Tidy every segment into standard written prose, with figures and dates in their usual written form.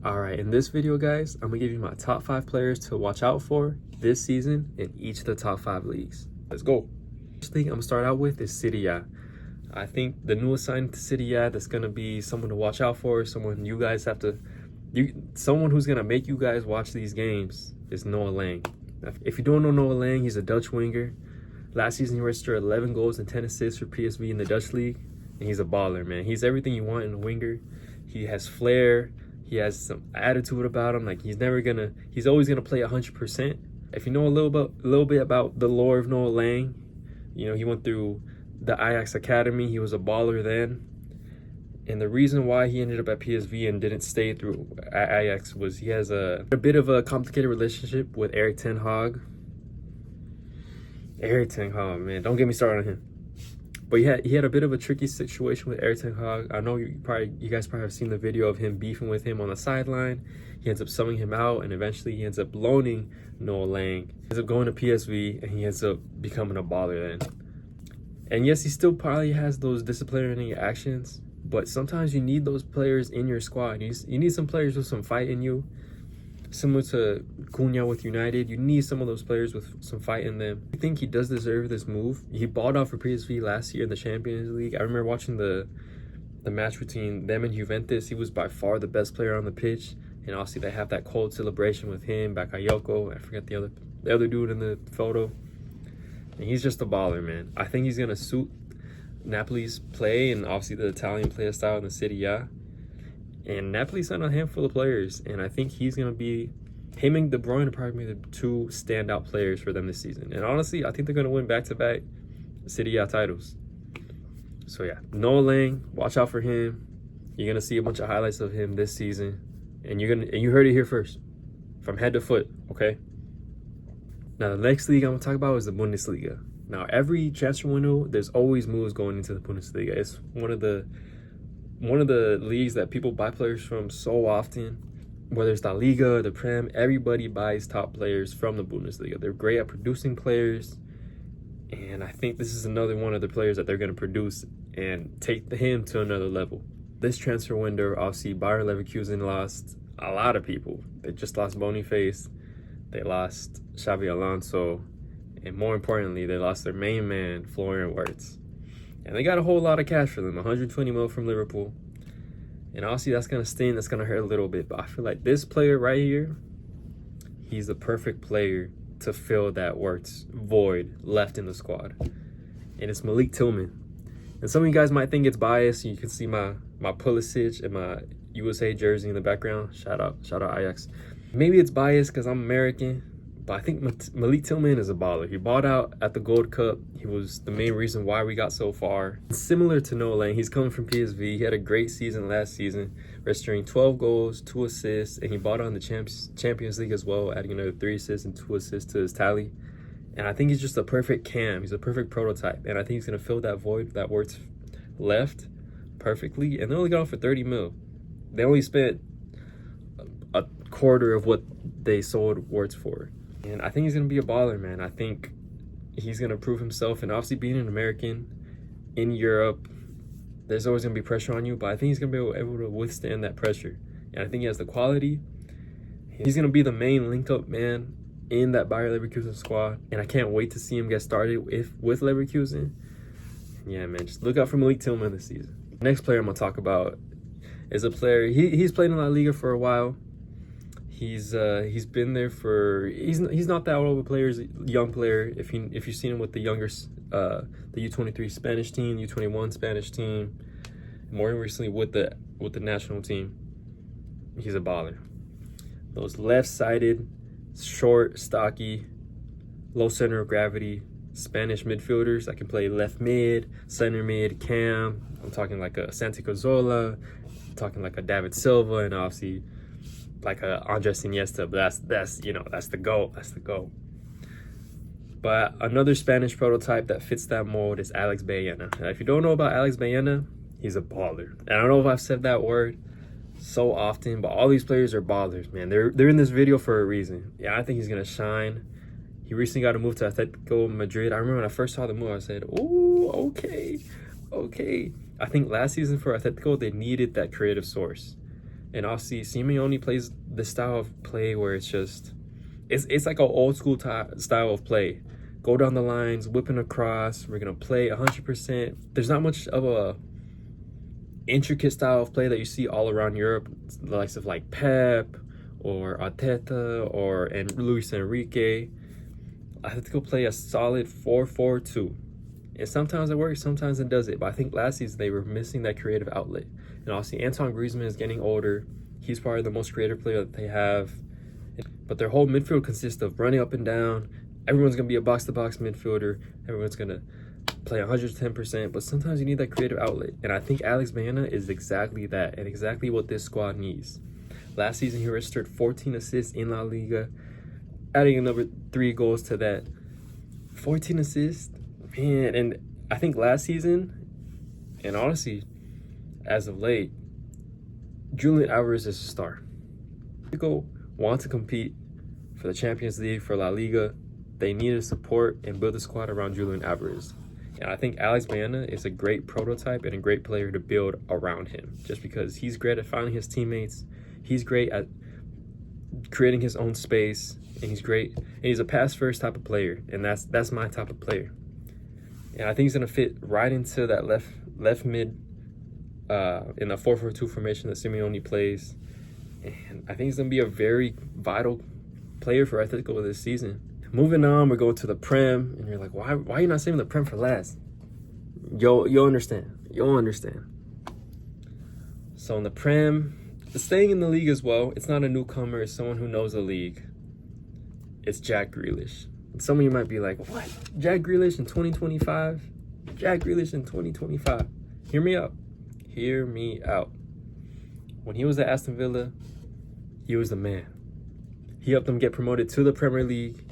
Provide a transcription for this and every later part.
All right, in this video, guys, I'm gonna give you my top 5 players to watch out for this season in each of the top 5 leagues. Let's go. First thing I'm gonna start out with is Serie A. I think the newest signing to Serie A that's gonna be someone to watch out for, someone you guys have to, someone who's gonna make you guys watch these games is Noah Lang. If you don't know Noah Lang, he's a Dutch winger. Last season, he registered 11 goals and 10 assists for PSV in the Dutch league, and he's a baller, man. He's everything you want in a winger. He has flair. He has some attitude about him. Like he's always gonna play 100%. If you know a little bit about the lore of Noah Lang, you know he went through the Ajax Academy. He was a baller then, and the reason why he ended up at PSV and didn't stay through Ajax was he has a bit of a complicated relationship with Erik ten Hag. Erik ten Hag, man, don't get me started on him. But he had a bit of a tricky situation with Erik ten Hag. I know you guys probably have seen the video of him beefing with him on the sideline. He ends up subbing him out, and eventually he ends up loaning Noah Lang. He ends up going to PSV, and he ends up becoming a baller then. And yes, he still probably has those disciplinary actions, but sometimes you need those players in your squad. You need some players with some fight in you. Similar to Cunha with United, you need some of those players with some fight in them. I think he does deserve this move. He balled out for PSV last year in the Champions League. I remember watching the match between them and Juventus. He was by far the best player on the pitch. And obviously they have that cold celebration with him, Bakayoko. I forget the other dude in the photo. And he's just a baller, man. I think he's gonna suit Napoli's play and obviously the Italian play style in the Serie A. And Napoli signed a handful of players, and I think he's going to be, him and De Bruyne are probably the two standout players for them this season. And honestly, I think they're going to win back-to-back Serie A titles. So yeah, Noah Lang, watch out for him. You're going to see a bunch of highlights of him this season. And you heard it here first, from head to foot, okay? Now, the next league I'm going to talk about is the Bundesliga. Now, every transfer window, there's always moves going into the Bundesliga. It's one of the leagues that people buy players from so often. Whether it's La Liga, the Prem, everybody buys top players from the Bundesliga. They're great at producing players, and I think this is another one of the players that they're going to produce and take him to another level. This transfer window, obviously, Bayer Leverkusen lost a lot of people. They just lost Boniface, they lost Xabi Alonso, and more importantly, they lost their main man, Florian Wirtz. And they got a whole lot of cash for them, 120 mil from Liverpool. And obviously that's going to sting, that's going to hurt a little bit. But I feel like this player right here, he's the perfect player to fill that Wirtz void left in the squad. And it's Malik Tillman. And some of you guys might think it's biased. You can see my Pulisic and my USA jersey in the background. Shout out Ajax. Maybe it's biased because I'm American. But I think Malik Tillman is a baller. He balled out at the Gold Cup. He was the main reason why we got so far. Similar to Noah Lang, he's coming from PSV. He had a great season last season, registering 12 goals, 2 assists, and he balled out in the Champions League as well, adding another 3 assists and 2 assists to his tally. And I think he's just a perfect cam. He's a perfect prototype. And I think he's going to fill that void that Wirtz left perfectly. And they only got off for 30 mil. They only spent a quarter of what they sold Wirtz for. And I think he's going to be a baller, man. I think he's going to prove himself. And obviously being an American in Europe, there's always going to be pressure on you. But I think he's going to be able to withstand that pressure. And I think he has the quality. He's going to be the main link-up man in that Bayer Leverkusen squad. And I can't wait to see him get started with Leverkusen. Yeah, man, just look out for Malik Tillman this season. Next player I'm going to talk about is a player. He's played in La Liga for a while. He's been there for he's not that old of a player. He's a young player. If you've seen him with the younger the U23 Spanish team, U21 Spanish team, more recently with the national team, he's a baller. Those left-sided, short, stocky, low center of gravity Spanish midfielders that can play left mid, center mid, cam. I'm talking like a Santi Cazorla, I'm talking like a David Silva, and obviously like a Andres Iniesta, but that's the goal. That's the goal. But another Spanish prototype that fits that mold is Alex Baena. Now, if you don't know about Alex Baena, he's a baller. And I don't know if I've said that word so often, but all these players are ballers, man. They're in this video for a reason. Yeah, I think he's gonna shine. He recently got a move to Atletico Madrid. I remember when I first saw the move, I said, "Oh, okay." I think last season for Atletico, they needed that creative source. And obviously, Simeone plays the style of play where it's like an old school style of play. Go down the lines, whipping across. We're gonna play 100%. There's not much of a intricate style of play that you see all around Europe, the likes of like Pep or Arteta and Luis Enrique. Atletico play a solid 4-4-2. And sometimes it works, sometimes it doesn't. But I think last season they were missing that creative outlet. And obviously Antoine Griezmann is getting older. He's probably the most creative player that they have. But their whole midfield consists of running up and down. Everyone's going to be a box-to-box midfielder. Everyone's going to play 110%. But sometimes you need that creative outlet. And I think Alex Baena is exactly that and exactly what this squad needs. Last season, he registered 14 assists in La Liga, adding another 3 goals to that. 14 assists, man. And I think last season, and honestly, as of late, Julian Alvarez is a star. Atletico want to compete for the Champions League, for La Liga. They need to support and build a squad around Julian Alvarez. And I think Alex Baena is a great prototype and a great player to build around him, just because he's great at finding his teammates. He's great at creating his own space, and he's great. And he's a pass-first type of player, and that's my type of player. And I think he's gonna fit right into that left mid in the 4-4-2 formation that Simeone plays. And I think he's gonna be a very vital player for Atletico this season. Moving on, we're going to the Prem, and you're like, why are you not saving the Prem for last? You'll understand. You'll understand. So in the Prem, staying in the league as well, it's not a newcomer, it's someone who knows the league. It's Jack Grealish. And some of you might be like, what? Jack Grealish in 2025? Jack Grealish in 2025. Hear me out. Hear me out. When he was at Aston Villa, he was the man. He helped them get promoted to the Premier League.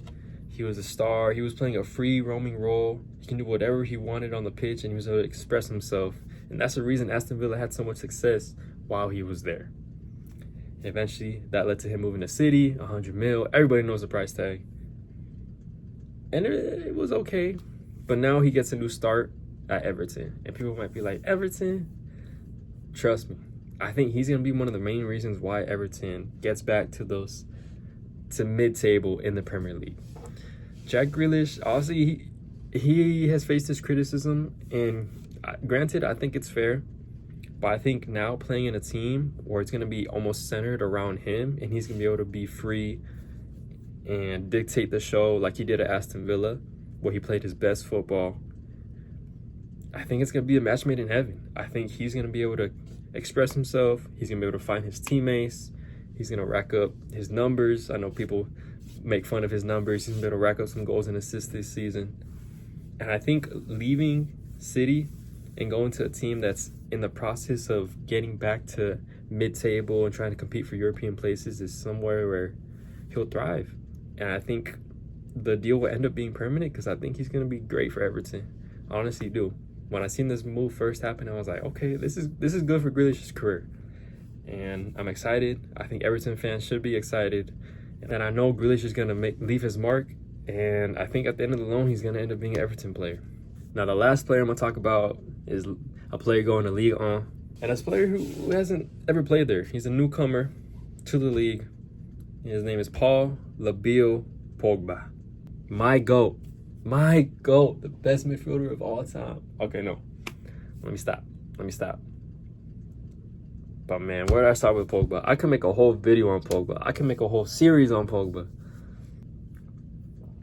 He was a star. He was playing a free roaming role. He can do whatever he wanted on the pitch, and he was able to express himself. And that's the reason Aston Villa had so much success while he was there. And eventually, that led to him moving to City, 100 mil. Everybody knows the price tag. And it was okay. But now he gets a new start at Everton. And people might be like, Everton? Trust me. I think he's going to be one of the main reasons why Everton gets back to mid-table in the Premier League. Jack Grealish, obviously, he has faced his criticism, and granted, I think it's fair, but I think now playing in a team where it's going to be almost centered around him, and he's going to be able to be free and dictate the show like he did at Aston Villa, where he played his best football, I think it's going to be a match made in heaven. I think he's going to be able to express himself. He's going to be able to find his teammates. He's going to rack up his numbers. I know people make fun of his numbers. He's going to be able to rack up some goals and assists this season. And I think leaving City and going to a team that's in the process of getting back to mid-table and trying to compete for European places is somewhere where he'll thrive. And I think the deal will end up being permanent because I think he's going to be great for Everton. I honestly do. When I seen this move first happen, I was like, okay, this is good for Grealish's career. And I'm excited. I think Everton fans should be excited. And I know Grealish is going to leave his mark. And I think at the end of the loan, he's going to end up being an Everton player. Now, the last player I'm going to talk about is a player going to Ligue 1. And it's a player who hasn't ever played there. He's a newcomer to the league. His name is Paul Labile Pogba. My GOAT. My GOAT. The best midfielder of all time. Okay, no. Let me stop. But man, where did I start with Pogba? I could make a whole video on Pogba. I can make a whole series on Pogba.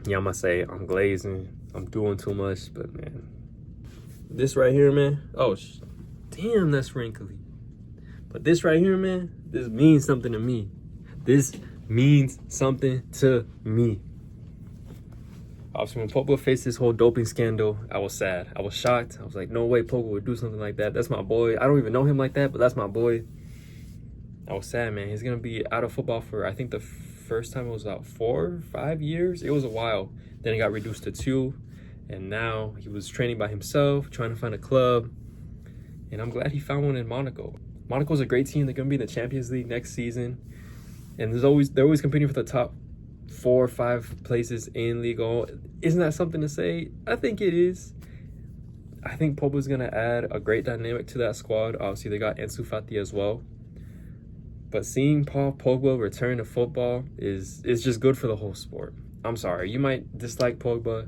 Yeah, I'm gonna say I'm glazing. I'm doing too much, but man. This right here, man. Oh, damn, that's wrinkly. But this right here, man, this means something to me. This means something to me. Obviously, when Pogba faced this whole doping scandal, I was sad. I was shocked. I was like, no way Pogba would do something like that. That's my boy. I don't even know him like that, but that's my boy. I was sad, man. He's going to be out of football for, I think the first time it was about 4 or 5 years. It was a while. Then it got reduced to 2. And now he was training by himself, trying to find a club. And I'm glad he found one in Monaco. Monaco's a great team. They're going to be in the Champions League next season. And they're always competing for the top 4 or 5 places in Ligue 1. Isn't that something to say? I think it is. I think Pogba's going to add a great dynamic to that squad. Obviously, they got Ansu Fati as well. But seeing Paul Pogba return to football is just good for the whole sport. I'm sorry, you might dislike Pogba.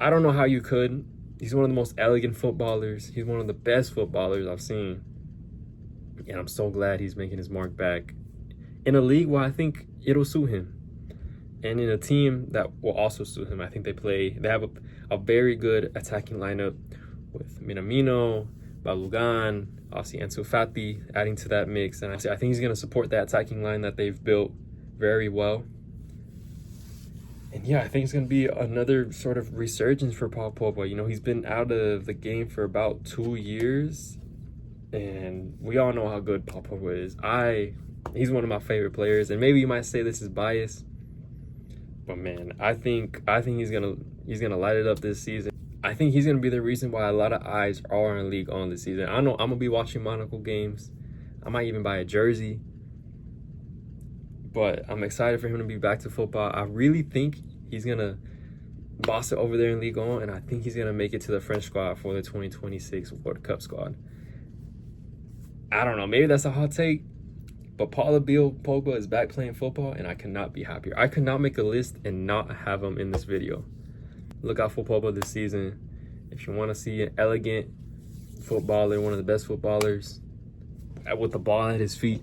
I don't know how you could. He's one of the most elegant footballers. He's one of the best footballers I've seen. And I'm so glad he's making his mark back in a league where I think it'll suit him. And in a team that will also suit him. I think they have a very good attacking lineup with Minamino, Balogun, obviously Ansu Fati adding to that mix. And I think he's going to support that attacking line that they've built very well. And yeah, I think it's going to be another sort of resurgence for Paul Pogba. You know, he's been out of the game for about 2 years. And we all know how good Paul Pogba is. He's one of my favorite players. And maybe you might say this is bias. But man, I think he's gonna light it up this season. I think he's gonna be the reason why a lot of eyes are on League On this season. I know I'm gonna be watching Monaco games. I might even buy a jersey. But I'm excited for him to be back to football. I really think he's gonna boss it over there in League On, and I think he's gonna make it to the French squad for the 2026 World Cup squad. I don't know, maybe that's a hot take. But Paul Pogba is back playing football, and I cannot be happier. I could not make a list and not have him in this video. Look out for Pogba this season. If you want to see an elegant footballer, one of the best footballers, with the ball at his feet,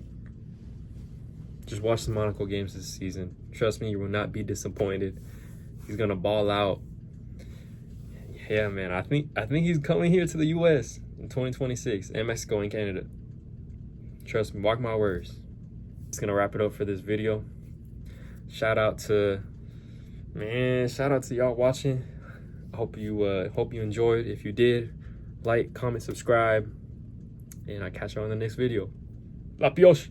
just watch the Monaco games this season. Trust me, you will not be disappointed. He's gonna ball out. Yeah, man. I think he's coming here to the U.S. in 2026 and Mexico and Canada. Trust me, mark my words. It's gonna wrap it up for this video. Shout out to y'all watching. I hope you enjoyed. If you did, like, comment, subscribe, and I'll catch you on the next video. La pioche.